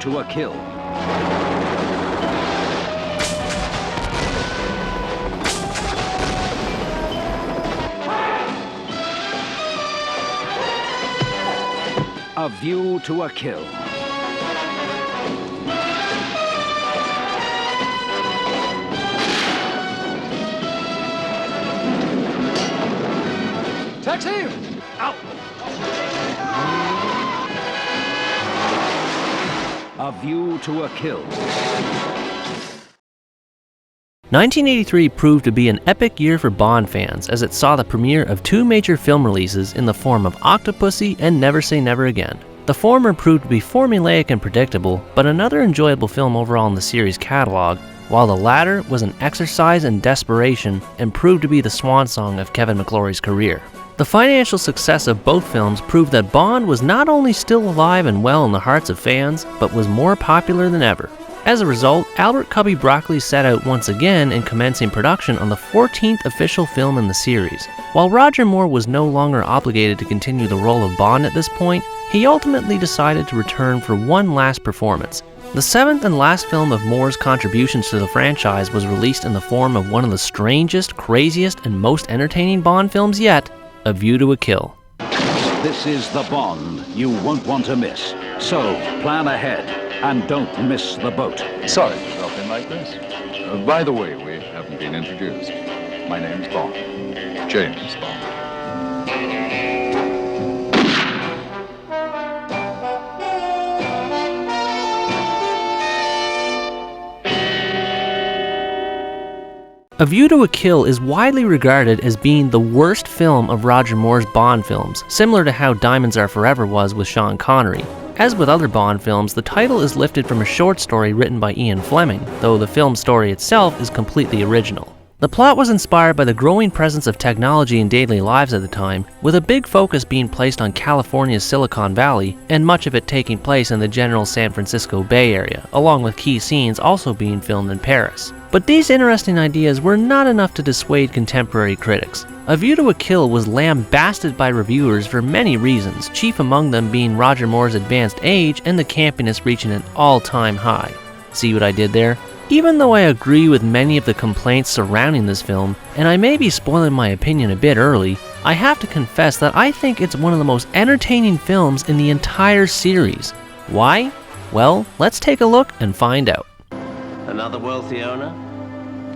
to a kill. A view to a kill. Taxi! Out! A view to a kill. 1983 proved to be an epic year for Bond fans as it saw the premiere of two major film releases in the form of Octopussy and Never Say Never Again. The former proved to be formulaic and predictable, but another enjoyable film overall in the series catalog, while the latter was an exercise in desperation and proved to be the swan song of Kevin McClory's career. The financial success of both films proved that Bond was not only still alive and well in the hearts of fans, but was more popular than ever. As a result, Albert Cubby Broccoli set out once again in commencing production on the 14th official film in the series. While Roger Moore was no longer obligated to continue the role of Bond at this point, he ultimately decided to return for one last performance. The seventh and last film of Moore's contributions to the franchise was released in the form of one of the strangest, craziest, and most entertaining Bond films yet, A View to a Kill. This is the Bond you won't want to miss. So, plan ahead and don't miss the boat. Sorry to drop in like this. By the way, we haven't been introduced. My name's Bond. James Bond. A View to a Kill is widely regarded as being the worst film of Roger Moore's Bond films, similar to how Diamonds Are Forever was with Sean Connery. As with other Bond films, the title is lifted from a short story written by Ian Fleming, though the film story itself is completely original. The plot was inspired by the growing presence of technology in daily lives at the time, with a big focus being placed on California's Silicon Valley, and much of it taking place in the general San Francisco Bay Area, along with key scenes also being filmed in Paris. But these interesting ideas were not enough to dissuade contemporary critics. A View to a Kill was lambasted by reviewers for many reasons, chief among them being Roger Moore's advanced age and the campiness reaching an all-time high. See what I did there? Even though I agree with many of the complaints surrounding this film, and I may be spoiling my opinion a bit early, I have to confess that I think it's one of the most entertaining films in the entire series. Why? Well, let's take a look and find out. Another wealthy owner?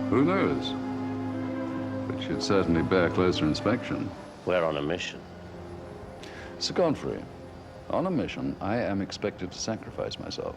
Who knows? But should certainly bear closer inspection. We're on a mission. Sir Godfrey, on a mission, I am expected to sacrifice myself.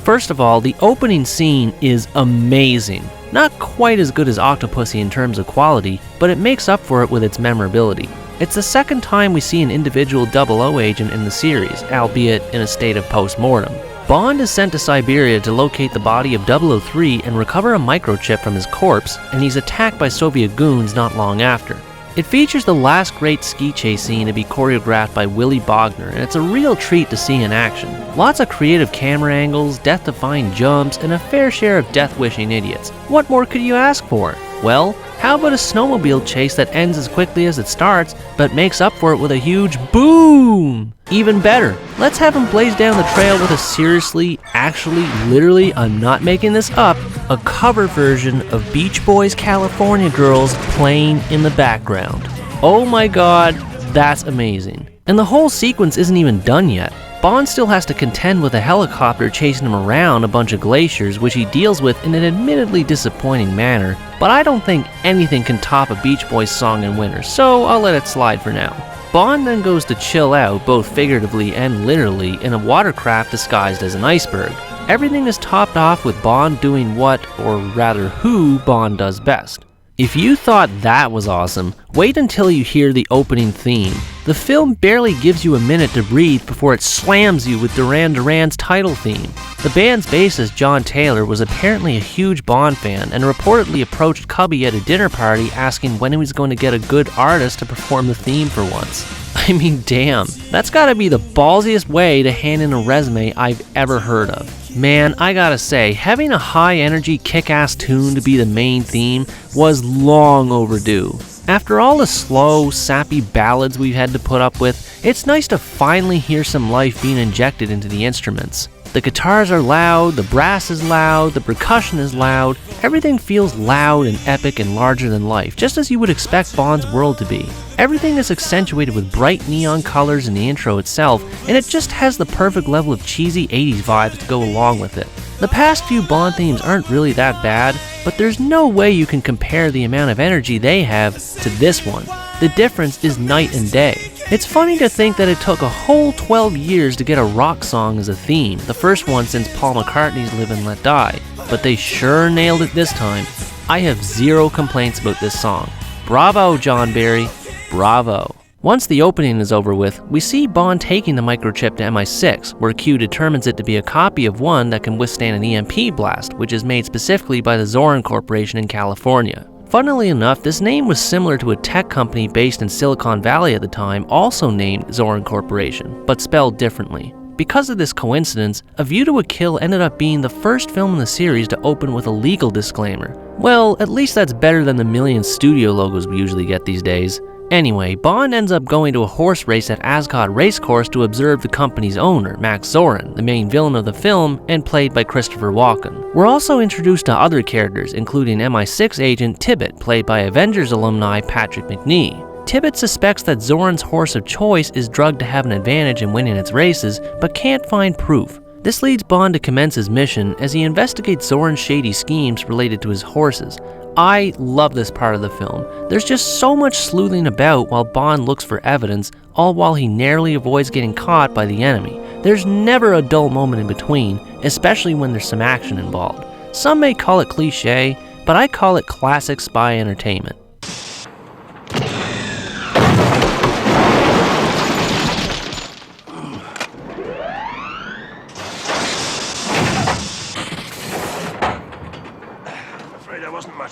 First of all, the opening scene is amazing. Not quite as good as Octopussy in terms of quality, but it makes up for it with its memorability. It's the second time we see an individual 00 agent in the series, albeit in a state of post-mortem. Bond is sent to Siberia to locate the body of 003 and recover a microchip from his corpse, and he's attacked by Soviet goons not long after. It features the last great ski chase scene to be choreographed by Willy Bogner, and it's a real treat to see in action. Lots of creative camera angles, death-defying jumps, and a fair share of death-wishing idiots. What more could you ask for? Well, how about a snowmobile chase that ends as quickly as it starts, but makes up for it with a huge boom? Even better, let's have him blaze down the trail with a seriously, actually, literally, I'm not making this up, a cover version of Beach Boys' California Girls playing in the background. Oh my god, that's amazing. And the whole sequence isn't even done yet. Bond still has to contend with a helicopter chasing him around a bunch of glaciers, which he deals with in an admittedly disappointing manner, but I don't think anything can top a Beach Boys song in winter, so I'll let it slide for now. Bond then goes to chill out, both figuratively and literally, in a watercraft disguised as an iceberg. Everything is topped off with Bond doing what, or rather who, Bond does best. If you thought that was awesome, wait until you hear the opening theme. The film barely gives you a minute to breathe before it slams you with Duran Duran's title theme. The band's bassist, John Taylor, was apparently a huge Bond fan and reportedly approached Cubby at a dinner party asking when he was going to get a good artist to perform the theme for once. I mean, damn, that's gotta be the ballsiest way to hand in a resume I've ever heard of. Man, I gotta say, having a high-energy, kick-ass tune to be the main theme was long overdue. After all the slow, sappy ballads we've had to put up with, it's nice to finally hear some life being injected into the instruments. The guitars are loud, the brass is loud, the percussion is loud, everything feels loud and epic and larger than life, just as you would expect Bond's world to be. Everything is accentuated with bright neon colors in the intro itself, and it just has the perfect level of cheesy 80s vibes to go along with it. The past few Bond themes aren't really that bad, but there's no way you can compare the amount of energy they have to this one. The difference is night and day. It's funny to think that it took a whole 12 years to get a rock song as a theme, the first one since Paul McCartney's Live and Let Die, but they sure nailed it this time. I have zero complaints about this song. Bravo, John Barry, bravo. Once the opening is over with, we see Bond taking the microchip to MI6, where Q determines it to be a copy of one that can withstand an EMP blast, which is made specifically by the Zorin Corporation in California. Funnily enough, this name was similar to a tech company based in Silicon Valley at the time, also named Zorin Corporation, but spelled differently. Because of this coincidence, A View to a Kill ended up being the first film in the series to open with a legal disclaimer. Well, at least that's better than the million studio logos we usually get these days. Anyway, Bond ends up going to a horse race at Ascot Racecourse to observe the company's owner, Max Zorin, the main villain of the film, and played by Christopher Walken. We're also introduced to other characters, including MI6 agent Tibbet, played by Avengers alumni Patrick Macnee. Tibbet suspects that Zorin's horse of choice is drugged to have an advantage in winning its races, but can't find proof. This leads Bond to commence his mission as he investigates Zorin's shady schemes related to his horses. I love this part of the film. There's just so much sleuthing about while Bond looks for evidence, all while he narrowly avoids getting caught by the enemy. There's never a dull moment in between, especially when there's some action involved. Some may call it cliche, but I call it classic spy entertainment.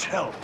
Help.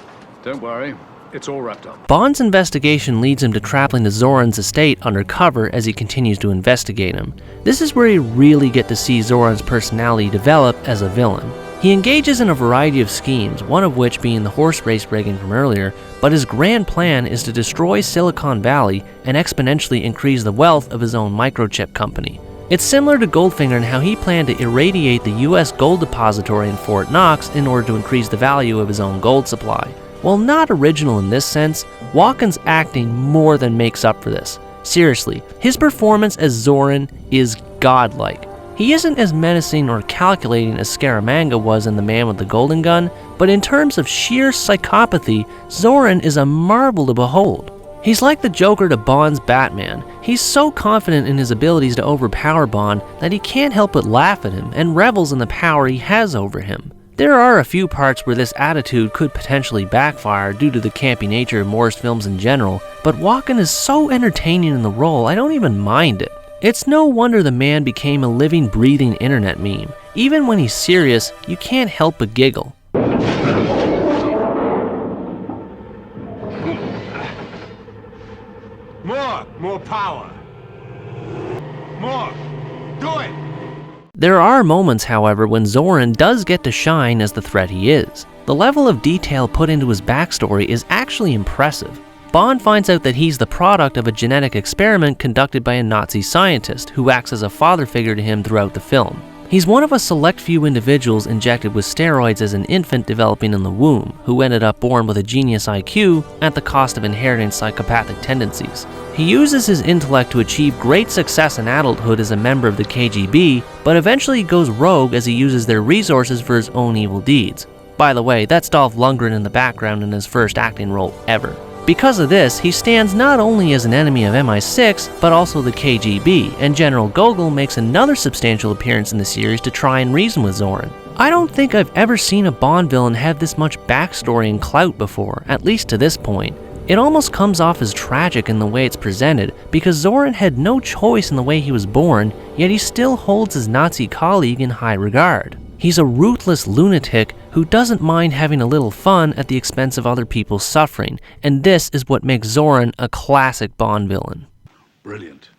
Don't worry, it's all wrapped up. Bond's investigation leads him to traveling to Zorin's estate undercover as he continues to investigate him. This is where you really get to see Zorin's personality develop as a villain. He engages in a variety of schemes, one of which being the horse race rigging from earlier, but his grand plan is to destroy Silicon Valley and exponentially increase the wealth of his own microchip company. It's similar to Goldfinger in how he planned to irradiate the US gold depository in Fort Knox in order to increase the value of his own gold supply. While not original in this sense, Walken's acting more than makes up for this. Seriously, his performance as Zorin is godlike. He isn't as menacing or calculating as Scaramanga was in The Man with the Golden Gun, but in terms of sheer psychopathy, Zorin is a marvel to behold. He's like the Joker to Bond's Batman. He's so confident in his abilities to overpower Bond that he can't help but laugh at him and revels in the power he has over him. There are a few parts where this attitude could potentially backfire due to the campy nature of Morris films in general, but Walken is so entertaining in the role I don't even mind it. It's no wonder the man became a living, breathing internet meme. Even when he's serious, you can't help but giggle. More power. More. Do it. There are moments, however, when Zorin does get to shine as the threat he is. The level of detail put into his backstory is actually impressive. Bond finds out that he's the product of a genetic experiment conducted by a Nazi scientist who acts as a father figure to him throughout the film. He's one of a select few individuals injected with steroids as an infant developing in the womb, who ended up born with a genius IQ at the cost of inheriting psychopathic tendencies. He uses his intellect to achieve great success in adulthood as a member of the KGB, but eventually goes rogue as he uses their resources for his own evil deeds. By the way, that's Dolph Lundgren in the background in his first acting role ever. Because of this, he stands not only as an enemy of MI6, but also the KGB, and General Gogol makes another substantial appearance in the series to try and reason with Zorin. I don't think I've ever seen a Bond villain have this much backstory and clout before, at least to this point. It almost comes off as tragic in the way it's presented, because Zorin had no choice in the way he was born, yet he still holds his Nazi colleague in high regard. He's a ruthless lunatic who doesn't mind having a little fun at the expense of other people's suffering, and this is what makes Zorin a classic Bond villain. Brilliant.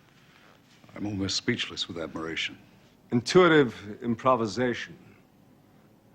I'm almost speechless with admiration. Intuitive improvisation.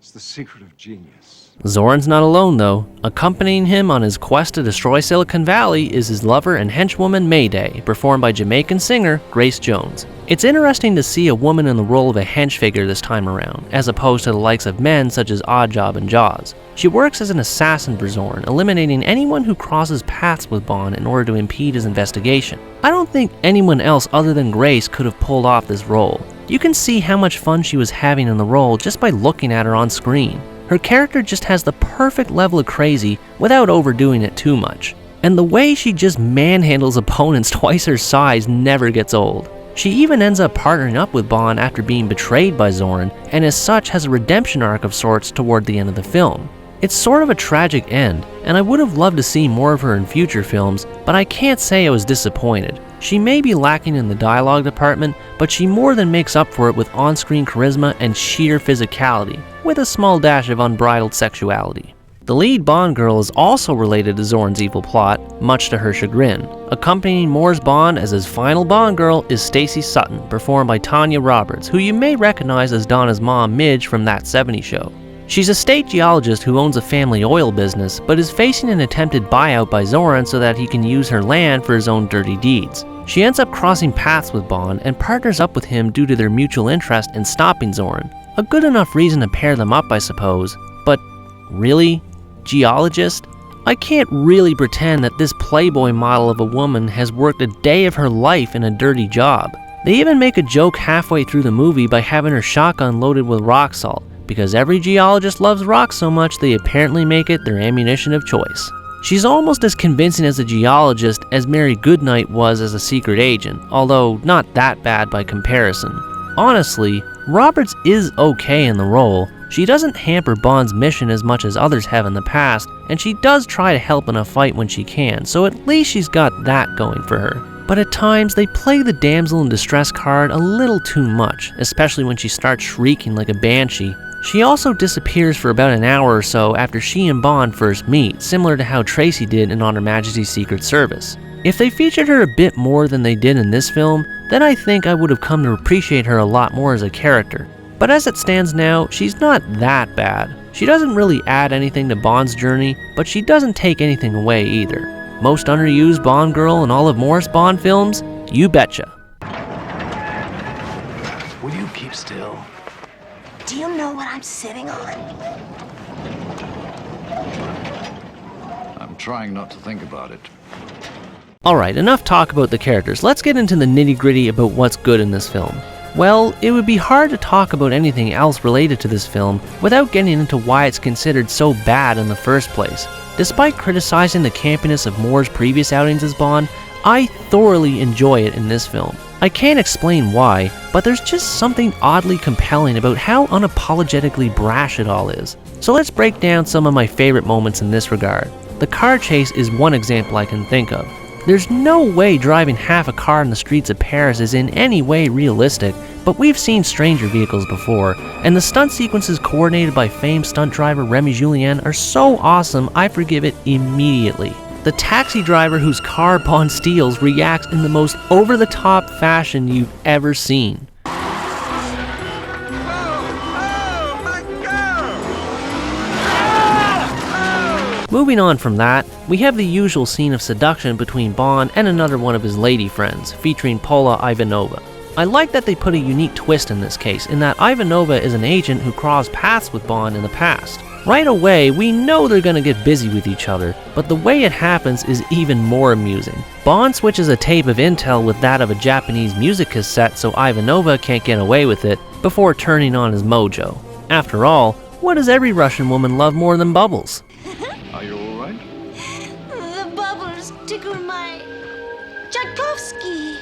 It's the secret of genius. Zorin's not alone though. Accompanying him on his quest to destroy Silicon Valley is his lover and henchwoman Mayday, performed by Jamaican singer Grace Jones. It's interesting to see a woman in the role of a hench figure this time around, as opposed to the likes of men such as Oddjob and Jaws. She works as an assassin for Zorin, eliminating anyone who crosses paths with Bond in order to impede his investigation. I don't think anyone else other than Grace could have pulled off this role. You can see how much fun she was having in the role just by looking at her on screen. Her character just has the perfect level of crazy without overdoing it too much. And the way she just manhandles opponents twice her size never gets old. She even ends up partnering up with Bond after being betrayed by Zorin, and as such has a redemption arc of sorts toward the end of the film. It's sort of a tragic end, and I would have loved to see more of her in future films, but I can't say I was disappointed. She may be lacking in the dialogue department, but she more than makes up for it with on-screen charisma and sheer physicality, with a small dash of unbridled sexuality. The lead Bond girl is also related to Zorin's evil plot, much to her chagrin. Accompanying Moore's Bond as his final Bond girl is Stacey Sutton, performed by Tanya Roberts, who you may recognize as Donna's mom Midge from That 70s Show. She's a state geologist who owns a family oil business, but is facing an attempted buyout by Zorin so that he can use her land for his own dirty deeds. She ends up crossing paths with Bond and partners up with him due to their mutual interest in stopping Zorin. A good enough reason to pair them up, I suppose, but really? Geologist? I can't really pretend that this Playboy model of a woman has worked a day of her life in a dirty job. They even make a joke halfway through the movie by having her shotgun loaded with rock salt, because every geologist loves rock so much they apparently make it their ammunition of choice. She's almost as convincing as a geologist as Mary Goodnight was as a secret agent, although not that bad by comparison. Honestly, Roberts is okay in the role. She doesn't hamper Bond's mission as much as others have in the past, and she does try to help in a fight when she can, so at least she's got that going for her. But at times, they play the damsel in distress card a little too much, especially when she starts shrieking like a banshee. She also disappears for about an hour or so after she and Bond first meet, similar to how Tracy did in On Her Majesty's Secret Service. If they featured her a bit more than they did in this film, then I think I would have come to appreciate her a lot more as a character. But as it stands now, she's not that bad. She doesn't really add anything to Bond's journey, but she doesn't take anything away either. Most underused Bond girl in all of Moore's Bond films? You betcha. Will you keep still? Do you know what I'm sitting on? I'm trying not to think about it. Alright, enough talk about the characters. Let's get into the nitty-gritty about what's good in this film. Well, it would be hard to talk about anything else related to this film without getting into why it's considered so bad in the first place. Despite criticizing the campiness of Moore's previous outings as Bond, I thoroughly enjoy it in this film. I can't explain why, but there's just something oddly compelling about how unapologetically brash it all is. So let's break down some of my favorite moments in this regard. The car chase is one example I can think of. There's no way driving half a car in the streets of Paris is in any way realistic, but we've seen stranger vehicles before, and the stunt sequences coordinated by famed stunt driver Remy Julien are so awesome I forgive it immediately. The taxi driver whose car Bond steals reacts in the most over-the-top fashion you've ever seen. Moving on from that, we have the usual scene of seduction between Bond and another one of his lady friends, featuring Paula Ivanova. I like that they put a unique twist in this case, in that Ivanova is an agent who crossed paths with Bond in the past. Right away, we know they're gonna get busy with each other, but the way it happens is even more amusing. Bond switches a tape of intel with that of a Japanese music cassette so Ivanova can't get away with it, before turning on his mojo. After all, what does every Russian woman love more than bubbles? Are you all right? The bubbles tickle my Tchaikovsky.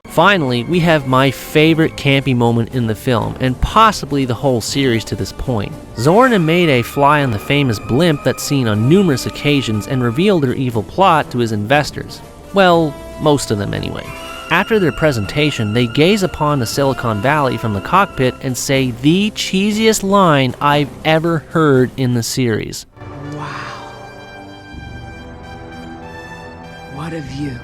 Finally, we have my favorite campy moment in the film, and possibly the whole series to this point. Zorin and Mayday fly on the famous blimp that's seen on numerous occasions and reveal their evil plot to his investors. Well, most of them anyway. After their presentation, they gaze upon the Silicon Valley from the cockpit and say the cheesiest line I've ever heard in the series. Wow. What a view.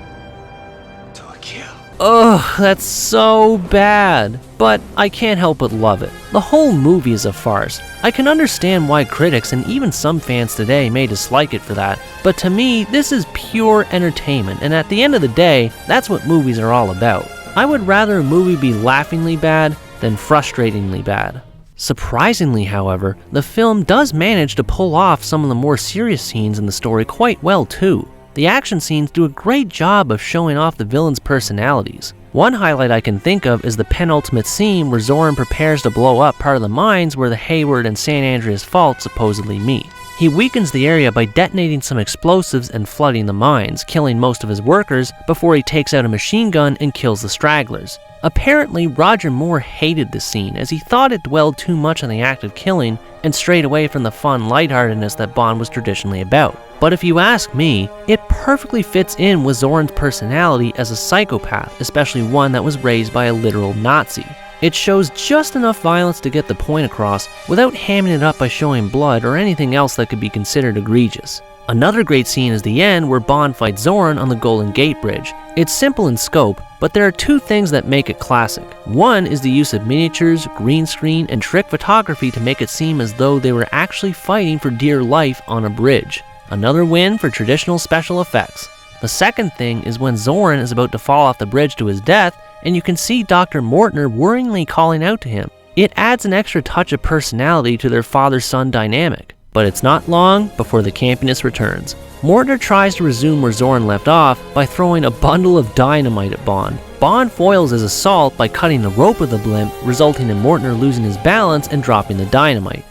To a kill. Ugh, that's so bad. But I can't help but love it. The whole movie is a farce. I can understand why critics and even some fans today may dislike it for that, but to me, this is pure entertainment, and at the end of the day, that's what movies are all about. I would rather a movie be laughingly bad than frustratingly bad. Surprisingly, however, the film does manage to pull off some of the more serious scenes in the story quite well too. The action scenes do a great job of showing off the villains' personalities. One highlight I can think of is the penultimate scene where Zorin prepares to blow up part of the mines where the Hayward and San Andreas Fault supposedly meet. He weakens the area by detonating some explosives and flooding the mines, killing most of his workers before he takes out a machine gun and kills the stragglers. Apparently, Roger Moore hated this scene as he thought it dwelled too much on the act of killing and strayed away from the fun lightheartedness that Bond was traditionally about. But if you ask me, it perfectly fits in with Zorin's personality as a psychopath, especially one that was raised by a literal Nazi. It shows just enough violence to get the point across without hamming it up by showing blood or anything else that could be considered egregious. Another great scene is the end where Bond fights Zorin on the Golden Gate Bridge. It's simple in scope, but there are two things that make it classic. One is the use of miniatures, green screen, and trick photography to make it seem as though they were actually fighting for dear life on a bridge. Another win for traditional special effects. The second thing is when Zorin is about to fall off the bridge to his death, and you can see Dr. Mortner worryingly calling out to him. It adds an extra touch of personality to their father-son dynamic. But it's not long before the campiness returns. Mortner tries to resume where Zorin left off by throwing a bundle of dynamite at Bond. Bond foils his assault by cutting the rope of the blimp, resulting in Mortner losing his balance and dropping the dynamite.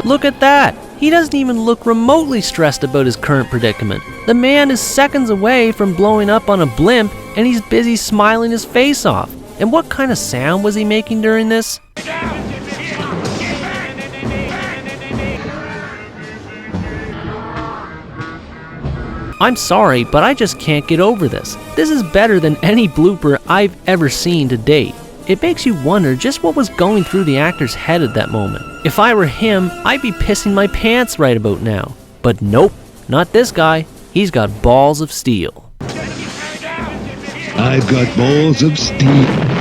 Look at that! He doesn't even look remotely stressed about his current predicament. The man is seconds away from blowing up on a blimp and he's busy smiling his face off. And what kind of sound was he making during this? I'm sorry, but I just can't get over this. This is better than any blooper I've ever seen to date. It makes you wonder just what was going through the actor's head at that moment. If I were him, I'd be pissing my pants right about now. But nope, not this guy. He's got balls of steel. I've got balls of steel.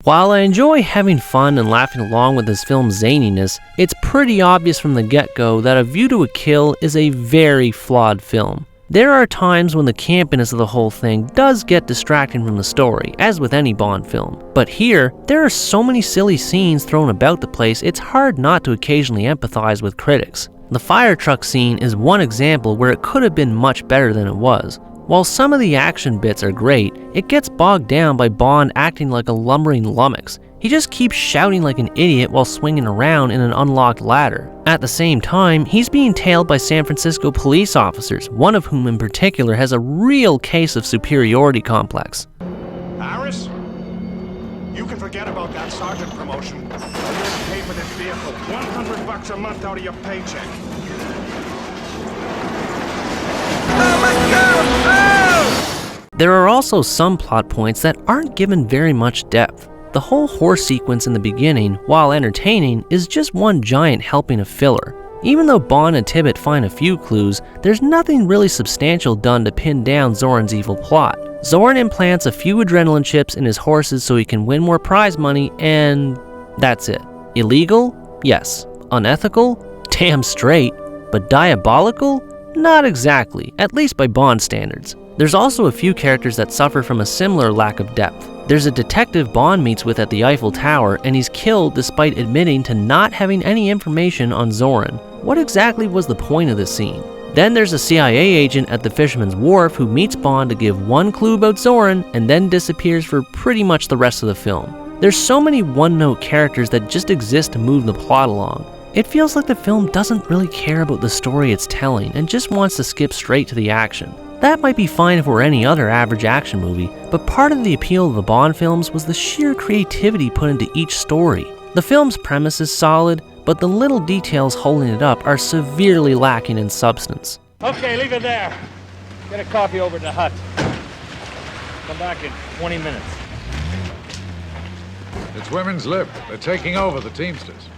While I enjoy having fun and laughing along with this film's zaniness, it's pretty obvious from the get-go that A View to a Kill is a very flawed film. There are times when the campiness of the whole thing does get distracting from the story, as with any Bond film. But here, there are so many silly scenes thrown about the place it's hard not to occasionally empathize with critics. The fire truck scene is one example where it could have been much better than it was. While some of the action bits are great, it gets bogged down by Bond acting like a lumbering lummox. He just keeps shouting like an idiot while swinging around in an unlocked ladder. At the same time, he's being tailed by San Francisco police officers, one of whom in particular has a real case of superiority complex. Harris? You can forget about that sergeant promotion. You pay for this vehicle. $100 a month out of your paycheck. There are also some plot points that aren't given very much depth. The whole horse sequence in the beginning, while entertaining, is just one giant helping of filler. Even though Bond and Tibbett find a few clues, there's nothing really substantial done to pin down Zorin's evil plot. Zorin implants a few adrenaline chips in his horses so he can win more prize money, and that's it. Illegal? Yes. Unethical? Damn straight. But diabolical? Not exactly, at least by Bond standards. There's also a few characters that suffer from a similar lack of depth. There's a detective Bond meets with at the Eiffel Tower, and he's killed despite admitting to not having any information on Zorin. What exactly was the point of this scene? Then there's a CIA agent at the Fisherman's Wharf who meets Bond to give one clue about Zorin and then disappears for pretty much the rest of the film. There's so many one-note characters that just exist to move the plot along. It feels like the film doesn't really care about the story it's telling and just wants to skip straight to the action. That might be fine if it were any other average action movie, but part of the appeal of the Bond films was the sheer creativity put into each story. The film's premise is solid, but the little details holding it up are severely lacking in substance. Okay, leave it there. Get a coffee over to the hut. Come back in 20 minutes. It's women's lib. They're taking over the Teamsters.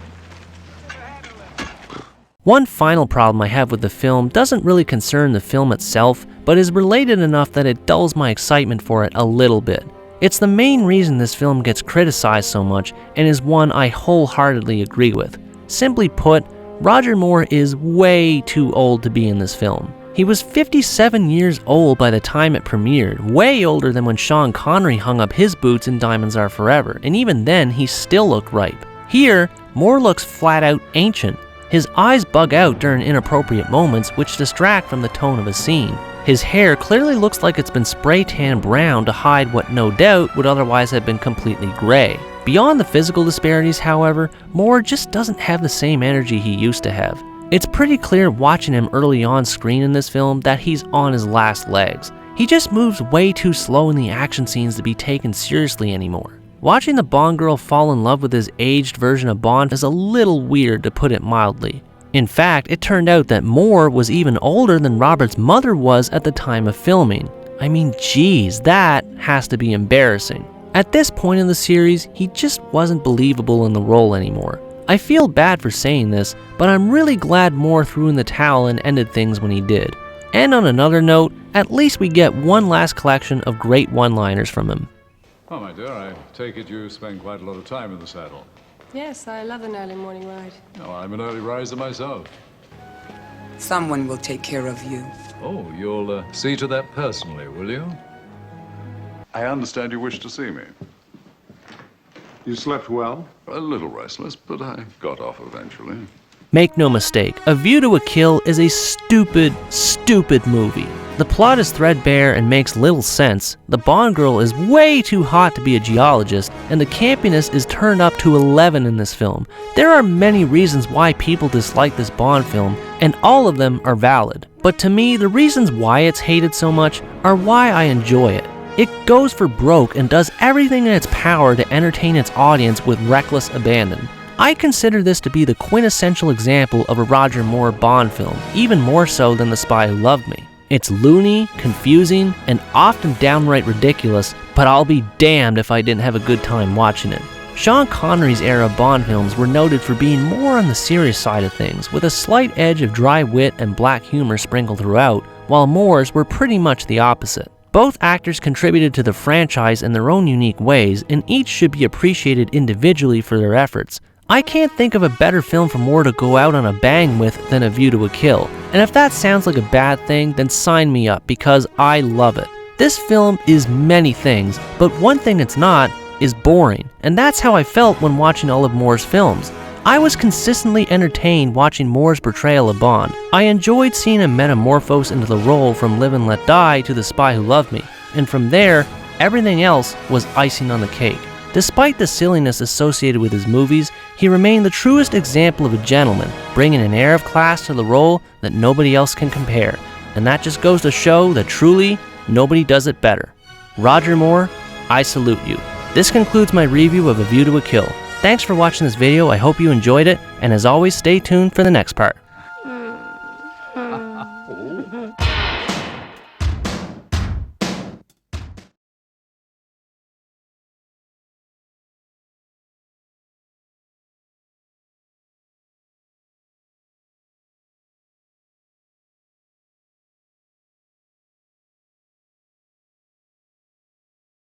One final problem I have with the film doesn't really concern the film itself, but is related enough that it dulls my excitement for it a little bit. It's the main reason this film gets criticized so much, and is one I wholeheartedly agree with. Simply put, Roger Moore is way too old to be in this film. He was 57 years old by the time it premiered, way older than when Sean Connery hung up his boots in Diamonds Are Forever, and even then he still looked ripe. Here, Moore looks flat out ancient. His eyes bug out during inappropriate moments which distract from the tone of a scene. His hair clearly looks like it's been spray tanned brown to hide what no doubt would otherwise have been completely gray. Beyond the physical disparities, however, Moore just doesn't have the same energy he used to have. It's pretty clear watching him early on screen in this film that he's on his last legs. He just moves way too slow in the action scenes to be taken seriously anymore. Watching the Bond girl fall in love with his aged version of Bond is a little weird, to put it mildly. In fact, it turned out that Moore was even older than Robert's mother was at the time of filming. I mean, geez, that has to be embarrassing. At this point in the series, he just wasn't believable in the role anymore. I feel bad for saying this, but I'm really glad Moore threw in the towel and ended things when he did. And on another note, at least we get one last collection of great one-liners from him. Oh, my dear, I take it you spend quite a lot of time in the saddle. Yes, I love an early morning ride. No, I'm an early riser myself. Someone will take care of you. Oh, you'll see to that personally, will you? I understand you wish to see me. You slept well? A little restless, but I got off eventually. Make no mistake, A View to a Kill is a stupid, stupid movie. The plot is threadbare and makes little sense, the Bond girl is way too hot to be a geologist, and the campiness is turned up to 11 in this film. There are many reasons why people dislike this Bond film, and all of them are valid. But to me, the reasons why it's hated so much are why I enjoy it. It goes for broke and does everything in its power to entertain its audience with reckless abandon. I consider this to be the quintessential example of a Roger Moore Bond film, even more so than The Spy Who Loved Me. It's loony, confusing, and often downright ridiculous, but I'll be damned if I didn't have a good time watching it. Sean Connery's era Bond films were noted for being more on the serious side of things, with a slight edge of dry wit and black humor sprinkled throughout, while Moore's were pretty much the opposite. Both actors contributed to the franchise in their own unique ways, and each should be appreciated individually for their efforts. I can't think of a better film for Moore to go out on a bang with than A View to a Kill, and if that sounds like a bad thing, then sign me up, because I love it. This film is many things, but one thing it's not is boring, and that's how I felt when watching all of Moore's films. I was consistently entertained watching Moore's portrayal of Bond. I enjoyed seeing him metamorphose into the role from Live and Let Die to The Spy Who Loved Me, and from there, everything else was icing on the cake. Despite the silliness associated with his movies, he remained the truest example of a gentleman, bringing an air of class to the role that nobody else can compare. And that just goes to show that truly, nobody does it better. Roger Moore, I salute you. This concludes my review of A View to a Kill. Thanks for watching this video, I hope you enjoyed it, and as always, stay tuned for the next part.